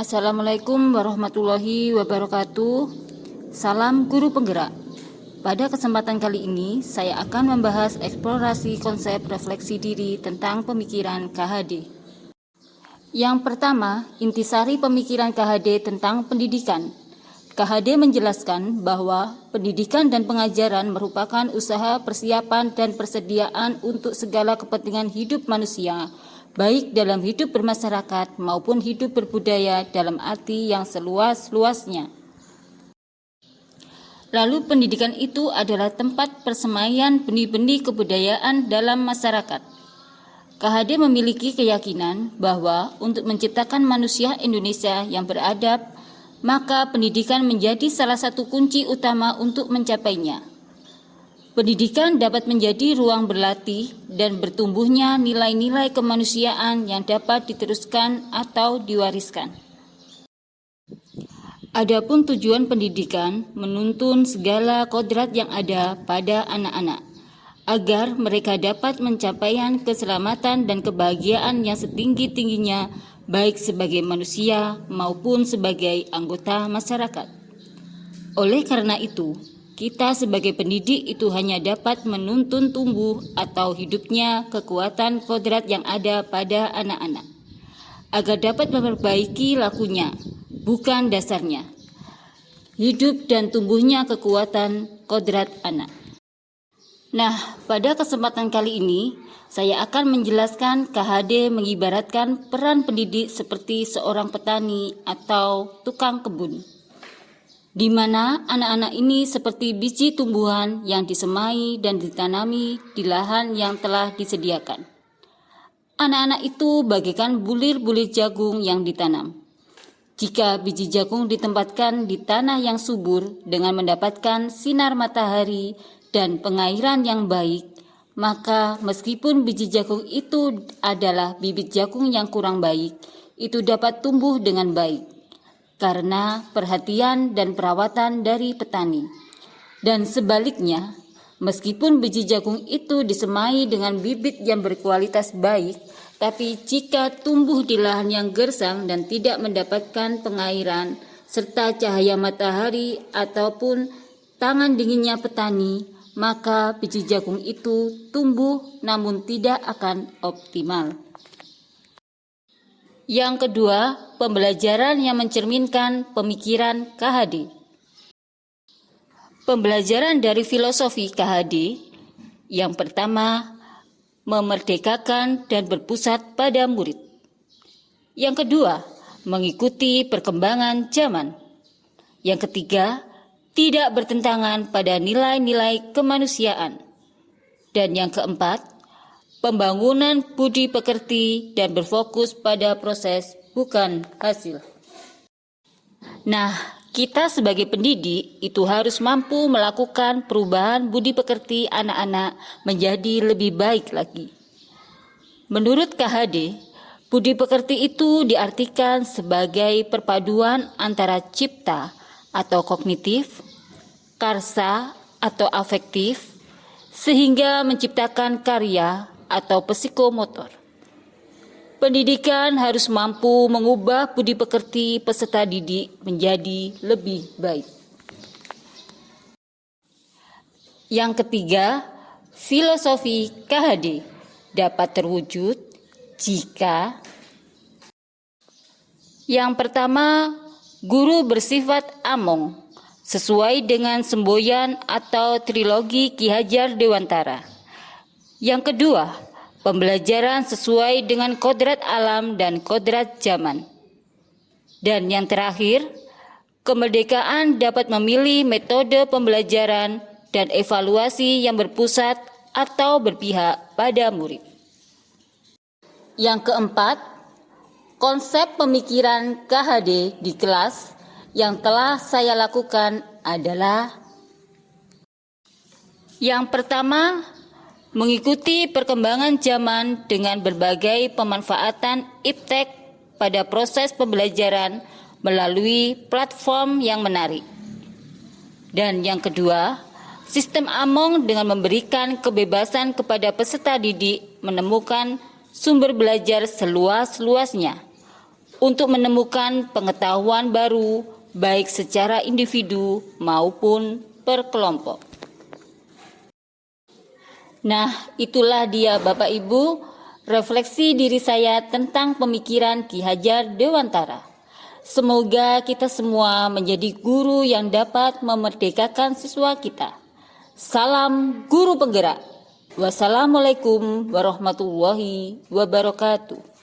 Assalamualaikum warahmatullahi wabarakatuh. Salam guru penggerak. Pada kesempatan kali ini, saya akan membahas eksplorasi konsep refleksi diri tentang pemikiran KHD. Yang pertama, intisari pemikiran KHD tentang pendidikan. KHD menjelaskan bahwa pendidikan dan pengajaran merupakan usaha persiapan dan persediaan untuk segala kepentingan hidup manusia, baik dalam hidup bermasyarakat maupun hidup berbudaya dalam arti yang seluas-luasnya. Lalu pendidikan itu adalah tempat persemaian benih-benih kebudayaan dalam masyarakat. KHD memiliki keyakinan bahwa untuk menciptakan manusia Indonesia yang beradab, maka pendidikan menjadi salah satu kunci utama untuk mencapainya. Pendidikan dapat menjadi ruang berlatih dan bertumbuhnya nilai-nilai kemanusiaan yang dapat diteruskan atau diwariskan. Adapun tujuan pendidikan menuntun segala kodrat yang ada pada anak-anak, agar mereka dapat mencapai keselamatan dan kebahagiaan yang setinggi-tingginya, baik sebagai manusia maupun sebagai anggota masyarakat. Oleh karena itu, kita sebagai pendidik itu hanya dapat menuntun tumbuh atau hidupnya kekuatan kodrat yang ada pada anak-anak, agar dapat memperbaiki lakunya, bukan dasarnya. Hidup dan tumbuhnya kekuatan kodrat anak. Nah, pada kesempatan kali ini, saya akan menjelaskan KHD mengibaratkan peran pendidik seperti seorang petani atau tukang kebun, di mana anak-anak ini seperti biji tumbuhan yang disemai dan ditanami di lahan yang telah disediakan. Anak-anak itu bagaikan bulir-bulir jagung yang ditanam. Jika biji jagung ditempatkan di tanah yang subur dengan mendapatkan sinar matahari dan pengairan yang baik, maka meskipun biji jagung itu adalah bibit jagung yang kurang baik, itu dapat tumbuh dengan baik karena perhatian dan perawatan dari petani. Dan sebaliknya, meskipun biji jagung itu disemai dengan bibit yang berkualitas baik, tapi jika tumbuh di lahan yang gersang dan tidak mendapatkan pengairan serta cahaya matahari ataupun tangan dinginnya petani, maka biji jagung itu tumbuh namun tidak akan optimal. Yang kedua, pembelajaran yang mencerminkan pemikiran KHD. Pembelajaran dari filosofi KHD, yang pertama, memerdekakan dan berpusat pada murid. Yang kedua, mengikuti perkembangan zaman. Yang ketiga, tidak bertentangan pada nilai-nilai kemanusiaan. Dan yang keempat, pembangunan budi pekerti dan berfokus pada proses bukan hasil. Nah, kita sebagai pendidik itu harus mampu melakukan perubahan budi pekerti anak-anak menjadi lebih baik lagi. Menurut KHD, budi pekerti itu diartikan sebagai perpaduan antara cipta atau kognitif, karsa atau afektif, sehingga menciptakan karya atau psikomotor. Pendidikan harus mampu mengubah budi pekerti peserta didik menjadi lebih baik. Yang ketiga, filosofi KHD dapat terwujud jika yang pertama, guru bersifat among, sesuai dengan semboyan atau trilogi Ki Hajar Dewantara. Yang kedua, pembelajaran sesuai dengan kodrat alam dan kodrat zaman. Dan yang terakhir, kemerdekaan dapat memilih metode pembelajaran dan evaluasi yang berpusat atau berpihak pada murid. Yang keempat, konsep pemikiran KHD di kelas yang telah saya lakukan adalah: yang pertama, mengikuti perkembangan zaman dengan berbagai pemanfaatan iptek pada proses pembelajaran melalui platform yang menarik. Dan yang kedua, sistem Among dengan memberikan kebebasan kepada peserta didik menemukan sumber belajar seluas-luasnya untuk menemukan pengetahuan baru baik secara individu maupun per kelompok. Nah, itulah dia Bapak Ibu, refleksi diri saya tentang pemikiran Ki Hajar Dewantara. Semoga kita semua menjadi guru yang dapat memerdekakan siswa kita. Salam guru penggerak. Wassalamualaikum warahmatullahi wabarakatuh.